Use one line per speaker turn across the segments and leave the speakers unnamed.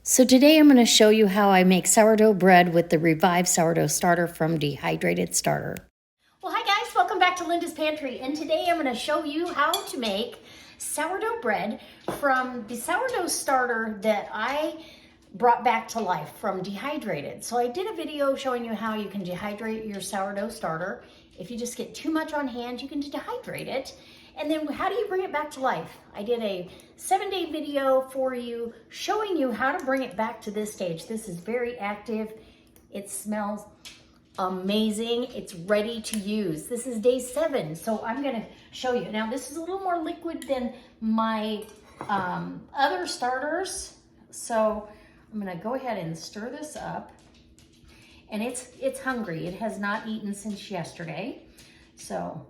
So today I'm going to show you how I make sourdough bread with the revived sourdough starter from Dehydrated Starter.
Well, hi guys, welcome back to Linda's Pantry, and today I'm going to show you how to make sourdough bread from the sourdough starter that I brought back to life from Dehydrated. So I did a video showing you how you can dehydrate your sourdough starter. If you just get too much on hand, you can dehydrate it. And then how do you bring it back to life? I did a 7-day video for you showing you how to bring it back to this stage. This is very active. It smells amazing. It's ready to use. This is day 7, so I'm going to show you. Now this is a little more liquid than my other starters, so I'm going to go ahead and stir this up. And it's hungry. It has not eaten since yesterday. So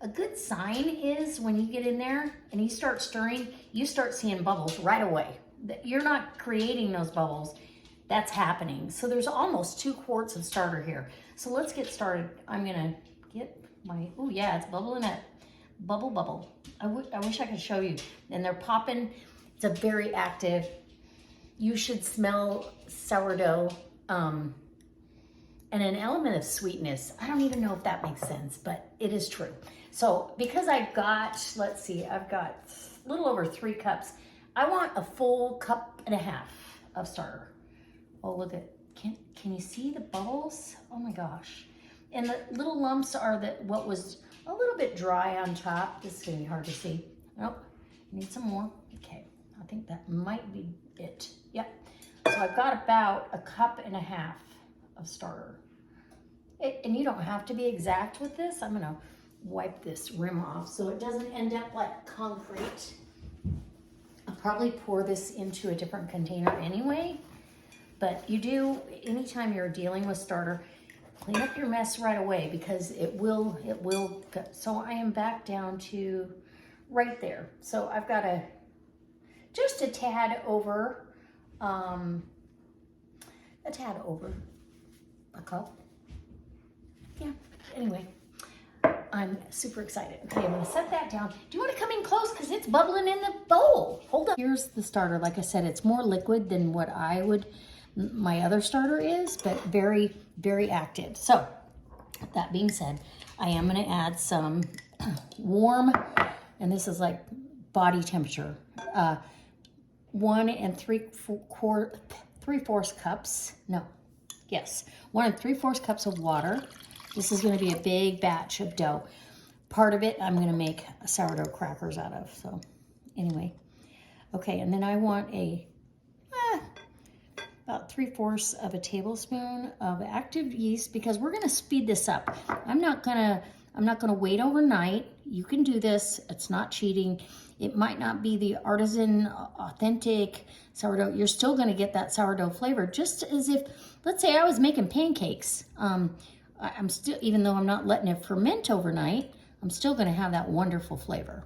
a good sign is when you get in there and you start stirring, you start seeing bubbles right away. You're not creating those bubbles. That's happening. So there's almost 2 quarts of starter here. So let's get started. I'm gonna get my, oh yeah, it's bubbling up. Bubble, bubble. I wish I could show you. And they're popping. It's a very active. You should smell sourdough and an element of sweetness. I don't even know if that makes sense, but it is true. So because I've got, let's see, I've got a little over 3 cups. I want a full 1.5 cups of starter. Oh, look at, can you see the bubbles? Oh my gosh. And the little lumps are what was a little bit dry on top. This is gonna be hard to see. Nope, need some more. Okay, I think that might be it. Yep. So I've got about a 1.5 cups of starter. And you don't have to be exact with this. I'm gonna wipe this rim off so it doesn't end up like concrete. I'll probably pour this into a different container anyway, but you do, anytime you're dealing with starter, clean up your mess right away because it will go. So I am back down to right there. So I've got just a tad over a cup. Yeah, anyway, I'm super excited. Okay, I'm gonna set that down. Do you wanna come in close? Because it's bubbling in the bowl. Hold up. Here's the starter. Like I said, it's more liquid than what my other starter is, but very, very active. So, that being said, I am gonna add some warm, and this is like body temperature, 1 3/4 cups, no, yes, 1 3/4 cups of water. This is gonna be a big batch of dough. Part of it I'm gonna make sourdough crackers out of, so anyway. Okay, and then I want about 3/4 tablespoon of active yeast because we're gonna speed this up. I'm not gonna wait overnight. You can do this, it's not cheating. It might not be the artisan, authentic sourdough. You're still gonna get that sourdough flavor, just as if, let's say I was making pancakes. I'm still, even though I'm not letting it ferment overnight, I'm still gonna have that wonderful flavor.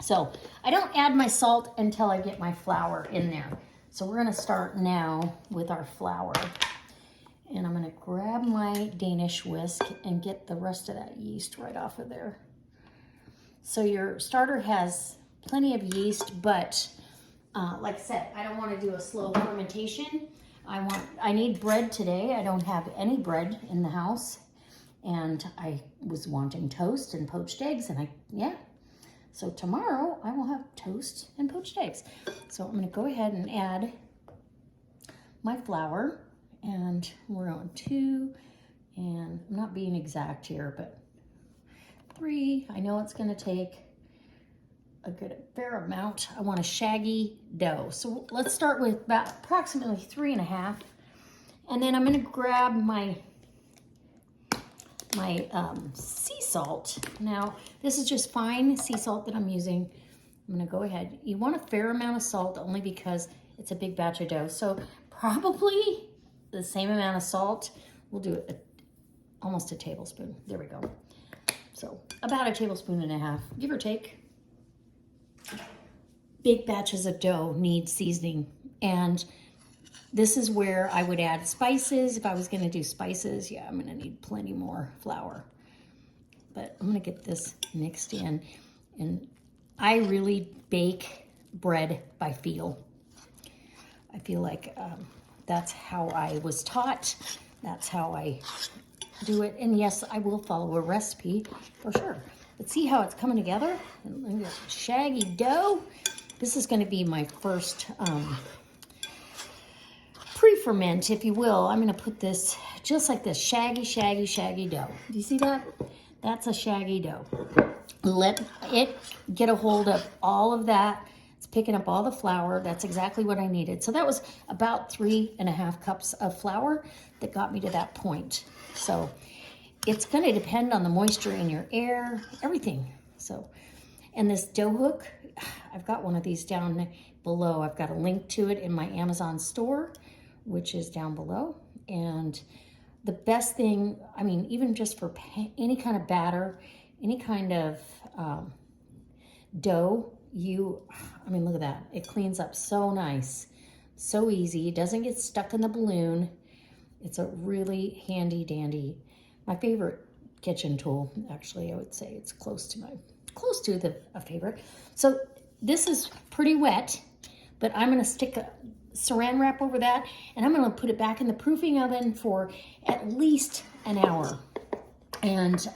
So I don't add my salt until I get my flour in there. So we're gonna start now with our flour. And I'm gonna grab my Danish whisk and get the rest of that yeast right off of there. So your starter has plenty of yeast, but like I said, I don't wanna do a slow fermentation. I need bread today. I don't have any bread in the house. And I was wanting toast and poached eggs, and so tomorrow I will have toast and poached eggs. So I'm gonna go ahead and add my flour, and we're on 2, and I'm not being exact here, but 3. I know it's gonna take a fair amount. I want a shaggy dough. So let's start with about approximately 3.5. And then I'm gonna grab my sea salt. Now, this is just fine sea salt that I'm using. I'm gonna go ahead. You want a fair amount of salt only because it's a big batch of dough. So probably the same amount of salt. We'll do almost a tablespoon. There we go. So about 1.5 tablespoons, give or take. Big batches of dough need seasoning, and this is where I would add spices. If I was gonna do spices, yeah, I'm gonna need plenty more flour. But I'm gonna get this mixed in, and I really bake bread by feel. feel like that's how I was taught. That's how I do it. And yes, I will follow a recipe for sure. But see how it's coming together? And look at that shaggy dough. This is going to be my first pre-ferment, if you will. I'm going to put this just like this, shaggy, shaggy, shaggy dough. Do you see that? That's a shaggy dough. Let it get a hold of all of that. It's picking up all the flour. That's exactly what I needed. So that was about 3.5 cups of flour that got me to that point. So it's going to depend on the moisture in your air, everything. So, and this dough hook, I've got one of these down below. I've got a link to it in my Amazon store, which is down below. And the best thing, I mean, even just for any kind of batter, any kind of dough, I mean, look at that. It cleans up so nice, so easy. It doesn't get stuck in the balloon. It's a really handy dandy, my favorite kitchen tool. Actually, I would say it's close to a favorite. So this is pretty wet, but I'm gonna stick a saran wrap over that, and I'm gonna put it back in the proofing oven for at least an hour. And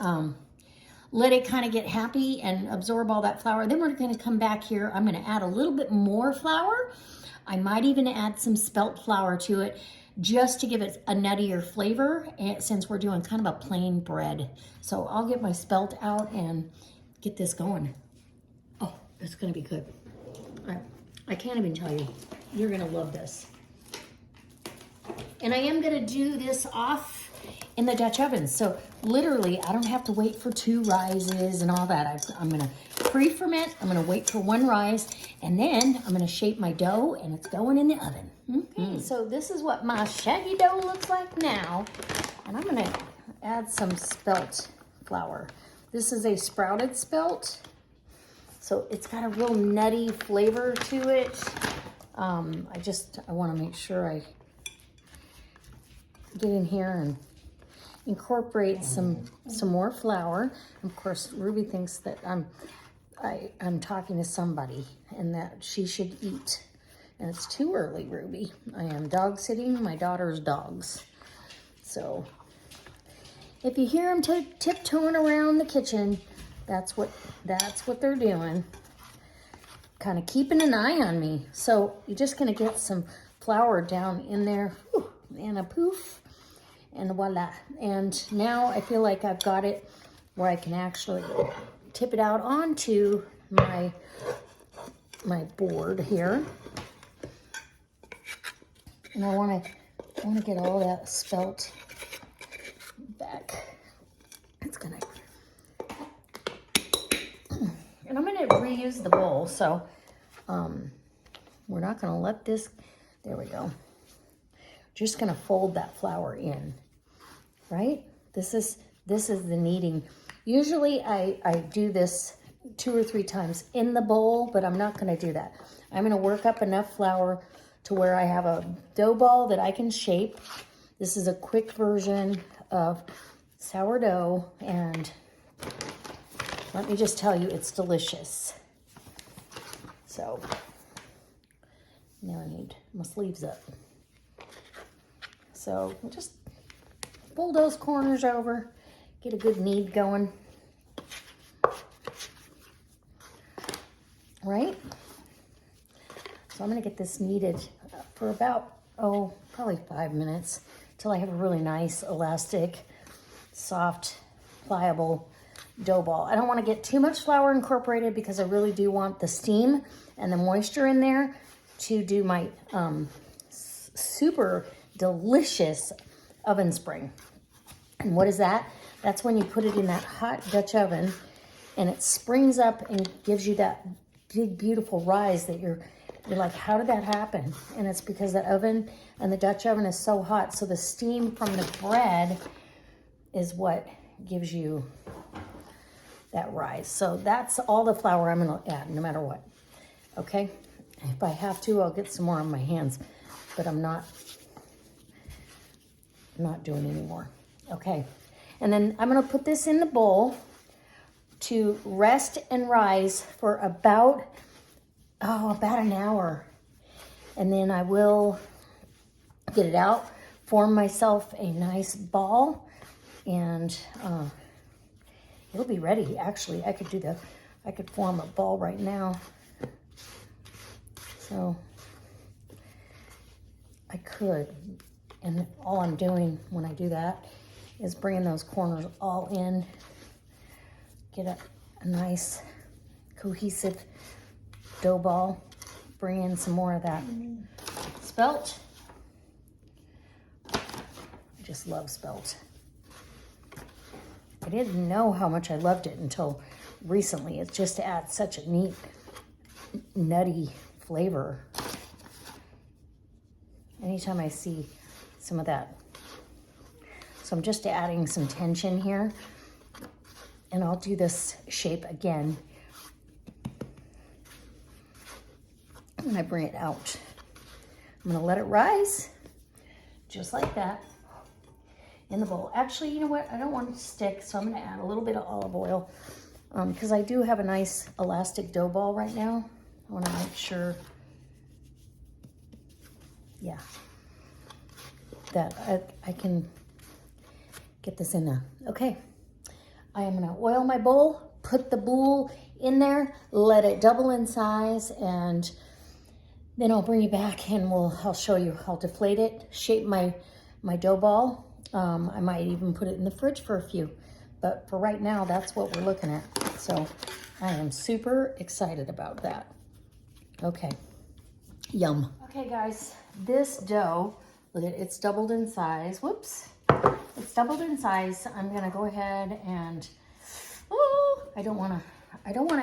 let it kind of get happy and absorb all that flour. Then we're going to come back here. I'm going to add a little bit more flour. I might even add some spelt flour to it just to give it a nuttier flavor, since we're doing kind of a plain bread. So I'll get my spelt out and get this going. Oh, it's going to be good. I can't even tell you. You're going to love this. And I am going to do this off in the Dutch oven. So literally, I don't have to wait for 2 rises and all that. I'm gonna pre-ferment, I'm gonna wait for 1 rise, and then I'm gonna shape my dough, and it's going in the oven. Okay, so this is what my shaggy dough looks like now. And I'm gonna add some spelt flour. This is a sprouted spelt, so it's got a real nutty flavor to it. I wanna make sure I get in here and incorporate some more flour. Of course, Ruby thinks that I'm talking to somebody and that she should eat. And it's too early, Ruby. I am dog sitting my daughter's dogs. So if you hear them tiptoeing around the kitchen, that's what they're doing. Kind of keeping an eye on me. So you're just gonna get some flour down in there. Whew, and a poof. And voila. And now I feel like I've got it where I can actually tip it out onto my board here. And I want to get all that spelt back. It's gonna, and I'm gonna reuse the bowl. So we're not gonna let this. There we go. Just gonna fold that flour in, right? This is the kneading. Usually I do this 2 or 3 times in the bowl, but I'm not gonna do that. I'm gonna work up enough flour to where I have a dough ball that I can shape. This is a quick version of sourdough, and let me just tell you, it's delicious. So now I need my sleeves up. So just pull those corners over, get a good knead going. Right? So I'm gonna get this kneaded for about, probably 5 minutes till I have a really nice, elastic, soft, pliable dough ball. I don't wanna get too much flour incorporated because I really do want the steam and the moisture in there to do my super delicious oven spring. And what is that? That's when you put it in that hot Dutch oven and it springs up and gives you that big, beautiful rise that you're like, how did that happen? And it's because the oven and the Dutch oven is so hot. So the steam from the bread is what gives you that rise. So that's all the flour I'm gonna add, no matter what. Okay? If I have to, I'll get some more on my hands, but I'm not doing anymore. Okay, and then I'm gonna put this in the bowl to rest and rise for about an hour. And then I will get it out, form myself a nice ball, and it'll be ready. Actually, I could form a ball right now. So I could, and all I'm doing when I do that is bringing those corners all in, get a nice cohesive dough ball, bring in some more of that spelt. I just love spelt. I didn't know how much I loved it until recently. It just adds such a neat, nutty flavor. Anytime I see some of that. So I'm just adding some tension here. And I'll do this shape again when I bring it out. I'm gonna let it rise, just like that, in the bowl. Actually, you know what? I don't want it to stick, so I'm gonna add a little bit of olive oil because I do have a nice elastic dough ball right now. I wanna make sure, yeah, that I can get this in there. Okay, I am gonna oil my bowl, put the boule in there, let it double in size, and then I'll bring you back and I'll show you. I'll deflate it, shape my dough ball. I might even put it in the fridge for a few, but for right now, that's what we're looking at. So I am super excited about that. Okay, yum. Okay guys, this dough, look at it, it's doubled in size. Whoops, it's doubled in size. I'm gonna go ahead and, I don't wanna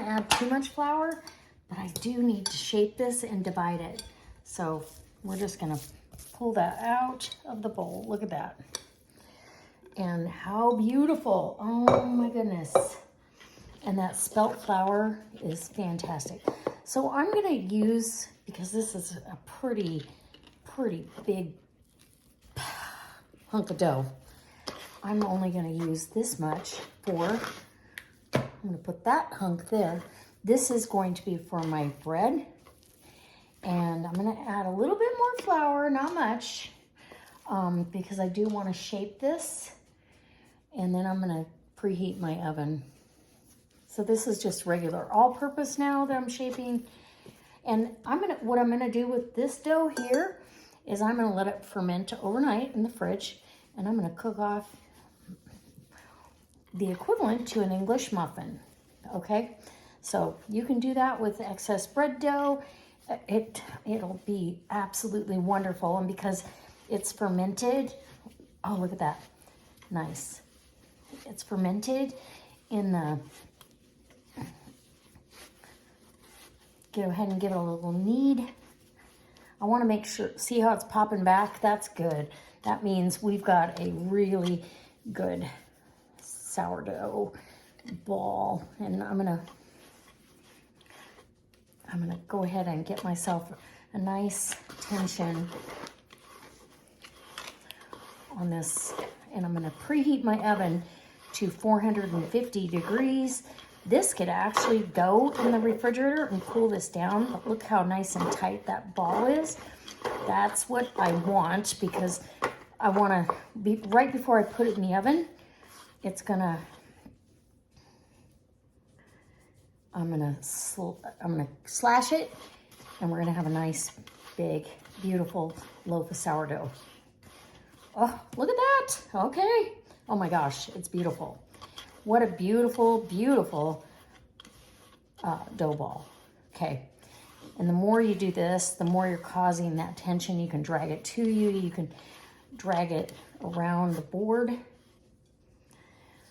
add too much flour, but I do need to shape this and divide it. So we're just gonna pull that out of the bowl. Look at that. And how beautiful. Oh my goodness. And that spelt flour is fantastic. So I'm gonna use, because this is a pretty big hunk of dough, I'm only gonna use this much for, I'm gonna put that hunk there. This is going to be for my bread. And I'm gonna add a little bit more flour, not much, because I do wanna shape this. And then I'm gonna preheat my oven. So this is just regular all-purpose now that I'm shaping. And what I'm gonna do with this dough here is I'm gonna let it ferment overnight in the fridge, and I'm gonna cook off the equivalent to an English muffin, okay? So you can do that with excess bread dough. It'll be absolutely wonderful. And because it's fermented, oh, look at that, nice. It's fermented in the, go ahead and give it a little knead. I wanna make sure, see how it's popping back? That's good. That means we've got a really good sourdough ball. And I'm gonna go ahead and get myself a nice tension on this. And I'm gonna preheat my oven to 450 degrees. This could actually go in the refrigerator and cool this down, but look how nice and tight that ball is. That's what I want, because I wanna be, right before I put it in the oven, I'm gonna slash it, and we're gonna have a nice, big, beautiful loaf of sourdough. Oh, look at that, okay. Oh my gosh, it's beautiful. What a beautiful, beautiful dough ball. Okay, and the more you do this, the more you're causing that tension. You can drag it to you, you can drag it around the board.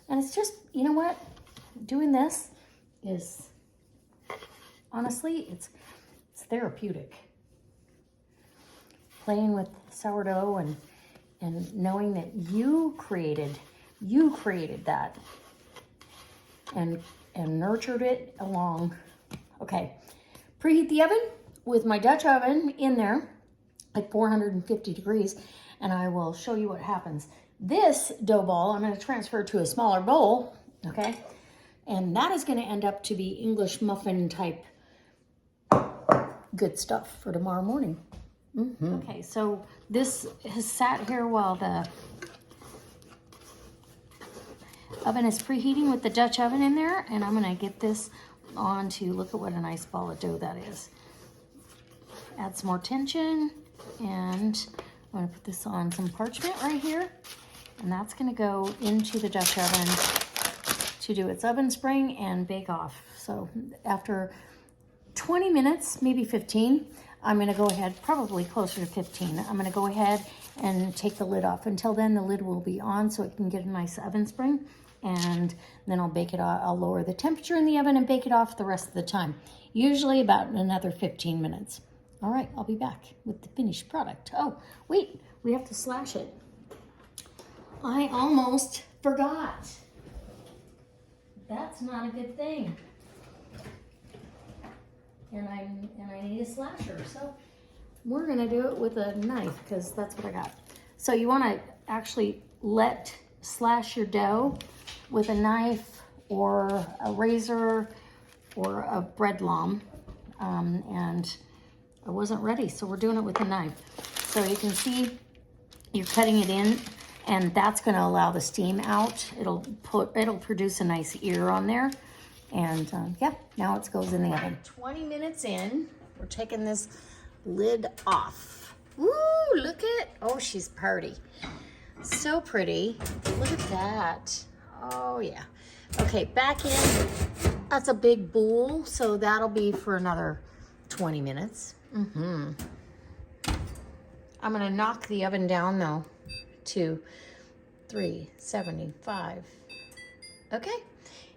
And it's just, you know what? Doing this is, honestly, it's therapeutic. Playing with sourdough and knowing that you created that and nurtured it along. Okay, preheat the oven with my Dutch oven in there at 450 degrees, and I will show you what happens. This dough ball, I'm gonna transfer to a smaller bowl, okay? And that is gonna end up to be English muffin type good stuff for tomorrow morning. Okay, so this has sat here while the oven is preheating with the Dutch oven in there, and I'm gonna get this on to, look at what a nice ball of dough that is. Add some more tension, and I'm gonna put this on some parchment right here, and that's gonna go into the Dutch oven to do its oven spring and bake off. So after 20 minutes, maybe 15, I'm gonna go ahead, probably closer to 15, I'm gonna go ahead and take the lid off. Until then, the lid will be on so it can get a nice oven spring, and then I'll bake it off. I'll lower the temperature in the oven and bake it off the rest of the time, usually about another 15 minutes. All right, I'll be back with the finished product. Oh, wait, we have to slash it. I almost forgot. That's not a good thing. And I need a slasher, so we're gonna do it with a knife because that's what I got. So you wanna actually slash your dough with a knife or a razor or a bread lom, and I wasn't ready, so we're doing it with a knife. So you can see you're cutting it in, and that's gonna allow the steam out. It'll produce a nice ear on there. And yeah, now it goes in the oven. 20 minutes in, we're taking this lid off. Woo, look at, oh, she's pretty. So pretty. Look at that. Oh yeah. Okay, back in. That's a big bowl, so that'll be for another 20 minutes. I'm gonna knock the oven down though to 375. Okay.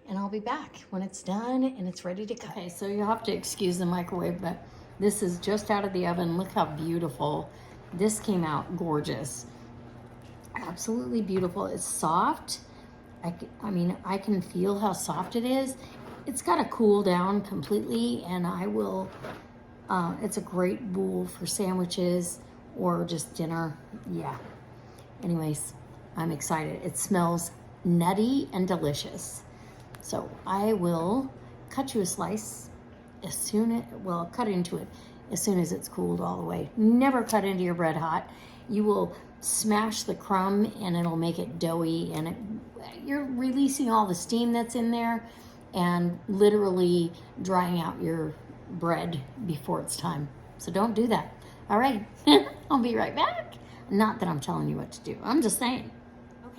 And I'll be back when it's done and it's ready to cut. Okay, so you'll have to excuse the microwave, but this is just out of the oven. Look how beautiful. This came out gorgeous. Absolutely beautiful. It's soft. I mean, I can feel how soft it is. It's got to cool down completely, and I will, it's a great bowl for sandwiches or just dinner. Yeah. Anyways, I'm excited. It smells nutty and delicious. So I will cut you a slice cut into it as soon as it's cooled all the way. Never cut into your bread hot. You will smash the crumb and it'll make it doughy, and you're releasing all the steam that's in there and literally drying out your bread before it's time. So don't do that. All right, I'll be right back. Not that I'm telling you what to do. I'm just saying.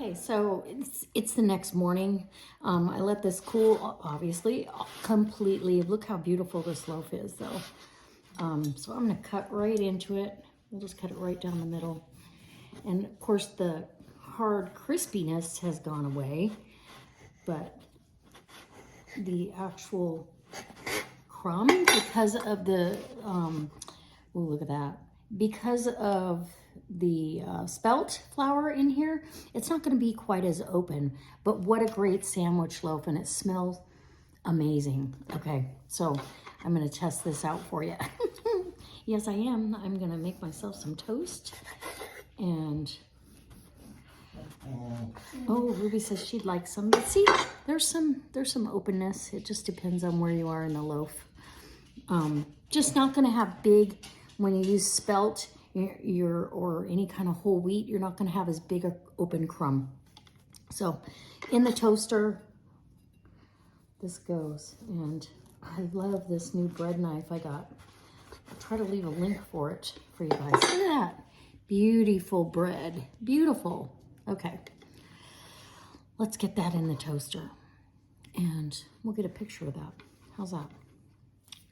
Okay, so it's the next morning. I let this cool, obviously, completely. Look how beautiful this loaf is, though. So I'm gonna cut right into it. We'll just cut it right down the middle. And of course, the hard crispiness has gone away, but the actual crumb, because of the, oh, look at that. Because of the spelt flour in here, it's not going to be quite as open, but what a great sandwich loaf, and it smells amazing. Okay, so I'm going to test this out for you. Yes, I am. I'm going to make myself some toast, and oh, Ruby says she'd like some, but see, there's some openness. It just depends on where you are in the loaf. Just not going to have big, when you use spelt or any kind of whole wheat, you're not going to have as big a open crumb. So in the toaster, this goes, and I love this new bread knife I got. I'll try to leave a link for it for you guys. Look at that. Beautiful bread. Beautiful. Okay. Let's get that in the toaster, and we'll get a picture of that. How's that?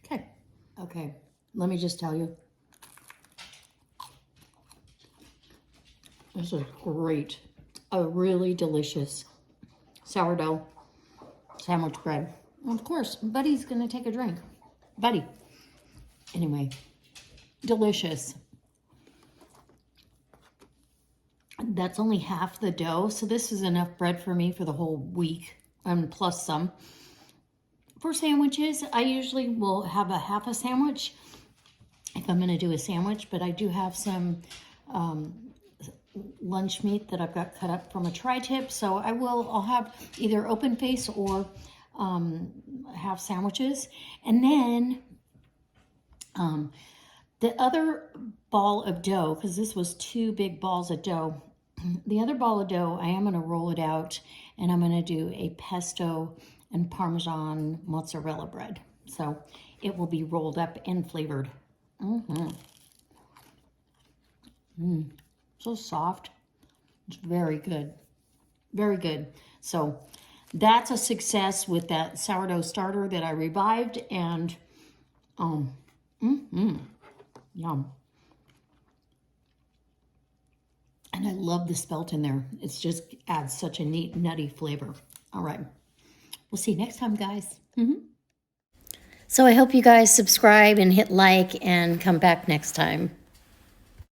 Okay. Okay. Let me just tell you, this is great. A really delicious sourdough sandwich bread. Of course, Buddy's gonna take a drink. Buddy. Anyway, delicious. That's only half the dough, so this is enough bread for me for the whole week, and plus some. For sandwiches, I usually will have a half a sandwich if I'm gonna do a sandwich, but I do have some lunch meat that I've got cut up from a tri-tip, so I'll have either open face or half sandwiches. And then The other ball of dough, because this was 2 big balls of dough, the other ball of dough, I am going to roll it out and I'm going to do a pesto and Parmesan mozzarella bread. So it will be rolled up and flavored. So soft. It's very good. Very good. So that's a success with that sourdough starter that I revived, and yum. And I love the spelt in there. It's just adds such a neat nutty flavor. All right. We'll see you next time, guys.
So I hope you guys subscribe and hit like and come back next time.